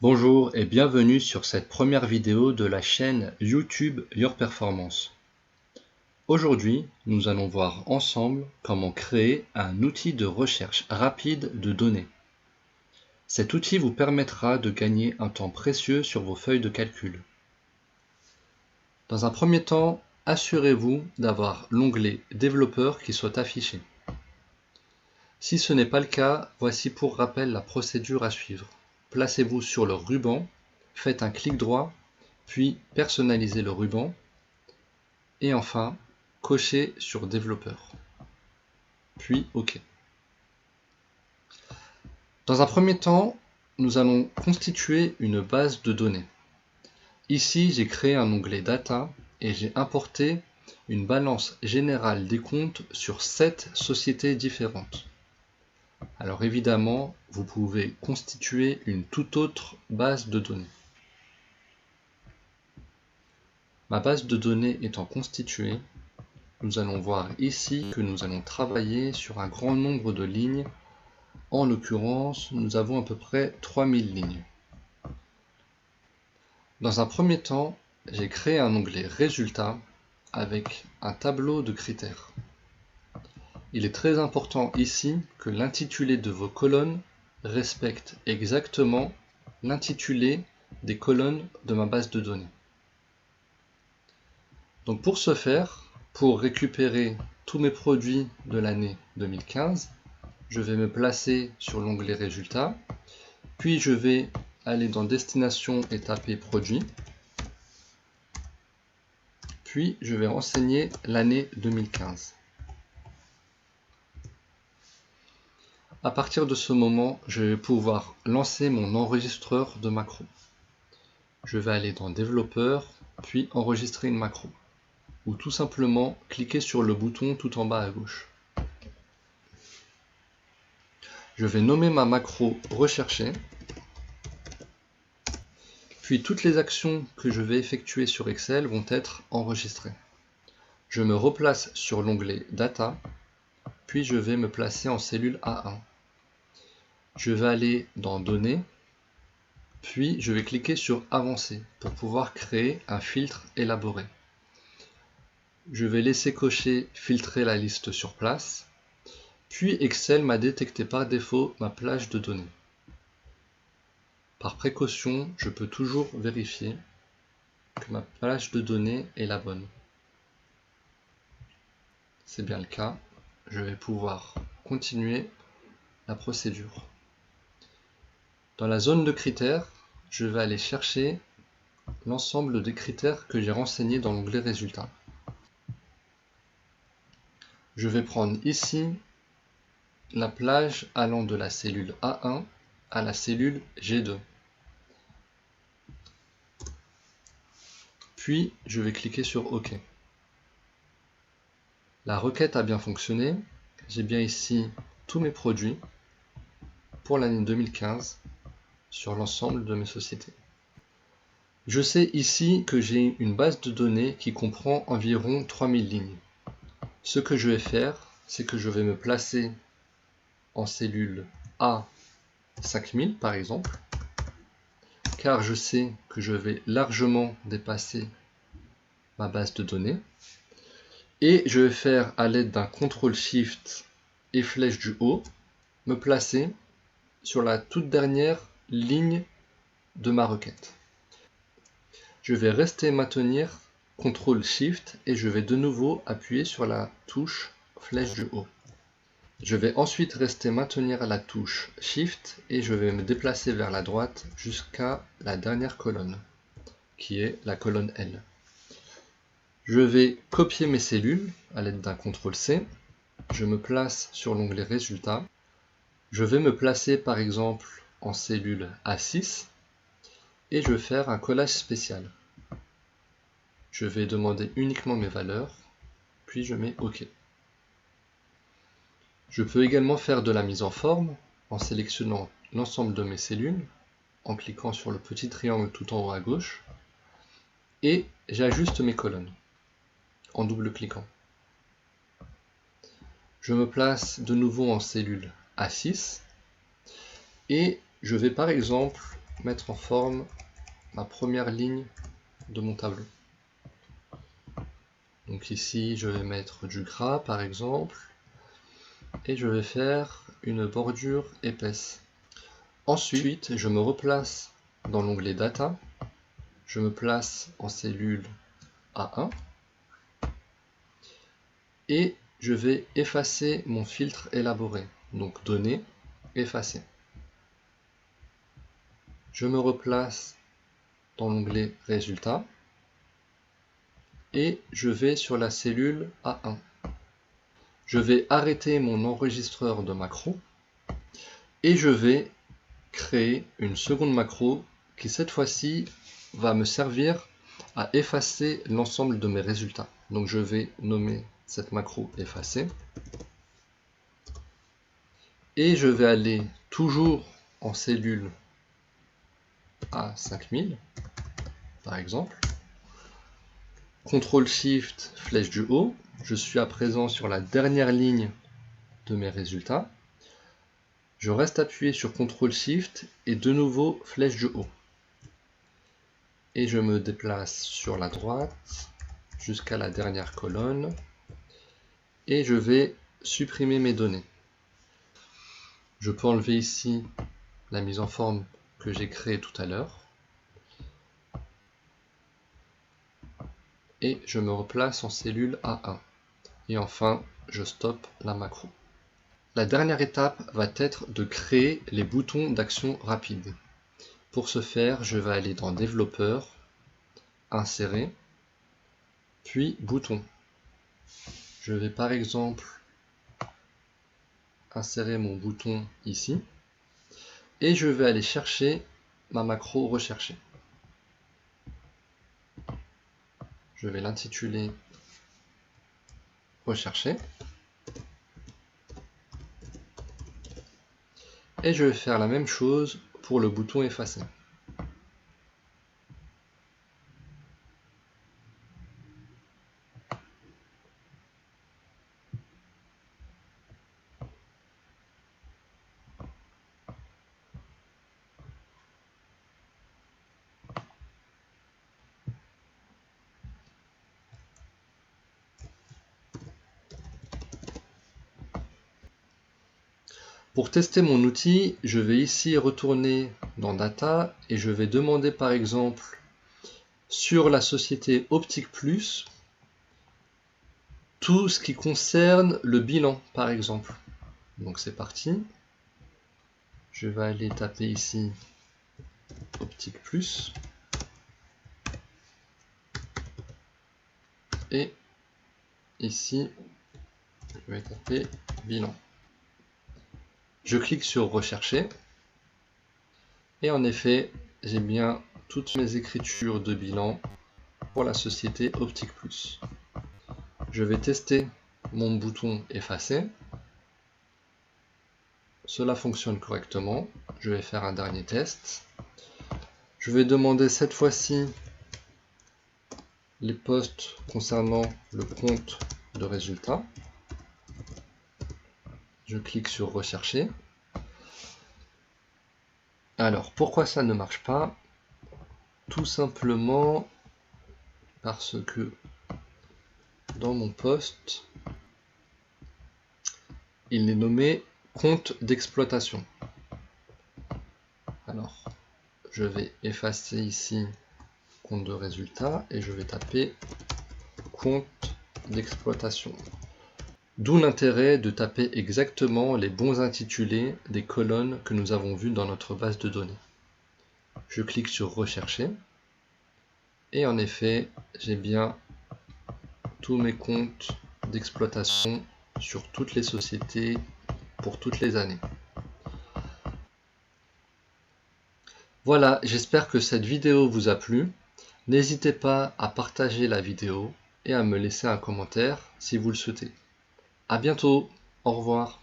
Bonjour et bienvenue sur cette première vidéo de la chaîne YouTube Your Performance. Aujourd'hui, nous allons voir ensemble comment créer un outil de recherche rapide de données. Cet outil vous permettra de gagner un temps précieux sur vos feuilles de calcul. Dans un premier temps, assurez-vous d'avoir l'onglet Développeur qui soit affiché. Si ce n'est pas le cas, voici pour rappel la procédure à suivre. Placez-vous sur le ruban, faites un clic droit, puis personnalisez le ruban, et enfin, cochez sur Développeur, puis OK. Dans un premier temps, nous allons constituer une base de données. Ici, j'ai créé un onglet Data et j'ai importé une balance générale des comptes sur 7 sociétés différentes. Alors évidemment, vous pouvez constituer une toute autre base de données. Ma base de données étant constituée, nous allons voir ici que nous allons travailler sur un grand nombre de lignes. En l'occurrence, nous avons à peu près 3000 lignes. Dans un premier temps, j'ai créé un onglet Résultats avec un tableau de critères. Il est très important ici que l'intitulé de vos colonnes respecte exactement l'intitulé des colonnes de ma base de données. Donc pour ce faire, pour récupérer tous mes produits de l'année 2015, je vais me placer sur l'onglet Résultats, puis je vais aller dans Destination et taper Produits, puis je vais renseigner l'année 2015. À partir de ce moment, je vais pouvoir lancer mon enregistreur de macro. Je vais aller dans Développeur, puis enregistrer une macro, ou tout simplement cliquer sur le bouton tout en bas à gauche. Je vais nommer ma macro rechercher, puis toutes les actions que je vais effectuer sur Excel vont être enregistrées. Je me replace sur l'onglet Data, puis je vais me placer en cellule A1. Je vais aller dans Données, puis je vais cliquer sur Avancer pour pouvoir créer un filtre élaboré. Je vais laisser cocher Filtrer la liste sur place, puis Excel m'a détecté par défaut ma plage de données. Par précaution, je peux toujours vérifier que ma plage de données est la bonne. C'est bien le cas, je vais pouvoir continuer la procédure. Dans la zone de critères, je vais aller chercher l'ensemble des critères que j'ai renseignés dans l'onglet Résultats. Je vais prendre ici la plage allant de la cellule A1 à la cellule G2. Puis, je vais cliquer sur OK. La requête a bien fonctionné. J'ai bien ici tous mes produits pour l'année 2015 sur l'ensemble de mes sociétés. Je sais ici que j'ai une base de données qui comprend environ 3000 lignes. Ce que je vais faire, c'est que je vais me placer en cellule A5000 par exemple, car je sais que je vais largement dépasser ma base de données. Et je vais faire, à l'aide d'un CTRL-SHIFT et flèche du haut, me placer sur la toute dernière ligne de ma requête. Je vais rester maintenir CTRL-SHIFT et je vais de nouveau appuyer sur la touche flèche du haut. Je vais ensuite rester maintenir la touche Shift et je vais me déplacer vers la droite jusqu'à la dernière colonne, qui est la colonne L. Je vais copier mes cellules à l'aide d'un CTRL-C. Je me place sur l'onglet Résultats. Je vais me placer par exemple en cellule A6 et je vais faire un collage spécial. Je vais demander uniquement mes valeurs, puis je mets OK. Je peux également faire de la mise en forme en sélectionnant l'ensemble de mes cellules, en cliquant sur le petit triangle tout en haut à gauche, et j'ajuste mes colonnes en double-cliquant. Je me place de nouveau en cellule A6 et je vais par exemple mettre en forme ma première ligne de mon tableau. Donc ici, je vais mettre du gras par exemple, et je vais faire une bordure épaisse. Ensuite, je me replace dans l'onglet Data, je me place en cellule A1, et je vais effacer mon filtre élaboré, donc Données, effacer. Je me replace dans l'onglet Résultats, et je vais sur la cellule A1. Je vais arrêter mon enregistreur de macro, et je vais créer une seconde macro qui cette fois-ci va me servir à effacer l'ensemble de mes résultats. Donc je vais nommer cette macro effacer et je vais aller toujours en cellule A5000 par exemple. CTRL SHIFT flèche du haut, je suis à présent sur la dernière ligne de mes résultats. Je reste appuyé sur CTRL SHIFT et de nouveau flèche du haut. Et je me déplace sur la droite jusqu'à la dernière colonne et je vais supprimer mes données. Je peux enlever ici la mise en forme que j'ai créée tout à l'heure et je me replace en cellule A1 et enfin je stoppe la macro. La dernière étape va être de créer les boutons d'action rapide. Pour ce faire, je vais aller dans Développeur, Insérer, puis Boutons. Je vais par exemple insérer mon bouton ici et je vais aller chercher ma macro rechercher. Je vais l'intituler Rechercher et je vais faire la même chose pour le bouton Effacer. Pour tester mon outil, je vais ici retourner dans Data et je vais demander par exemple sur la société Optique Plus tout ce qui concerne le bilan par exemple. Donc c'est parti. Je vais aller taper ici Optique Plus et ici je vais taper bilan. Je clique sur Rechercher et en effet, j'ai bien toutes mes écritures de bilan pour la société Optique Plus. Je vais tester mon bouton Effacer. Cela fonctionne correctement. Je vais faire un dernier test. Je vais demander cette fois-ci les postes concernant le compte de résultats. Je clique sur Rechercher. Alors, pourquoi ça ne marche pas? Tout simplement parce que dans mon poste, il est nommé compte d'exploitation. Alors, je vais effacer ici compte de résultats et je vais taper compte d'exploitation. D'où l'intérêt de taper exactement les bons intitulés des colonnes que nous avons vues dans notre base de données. Je clique sur Rechercher et en effet, j'ai bien tous mes comptes d'exploitation sur toutes les sociétés pour toutes les années. Voilà, j'espère que cette vidéo vous a plu. N'hésitez pas à partager la vidéo et à me laisser un commentaire si vous le souhaitez. À bientôt, au revoir.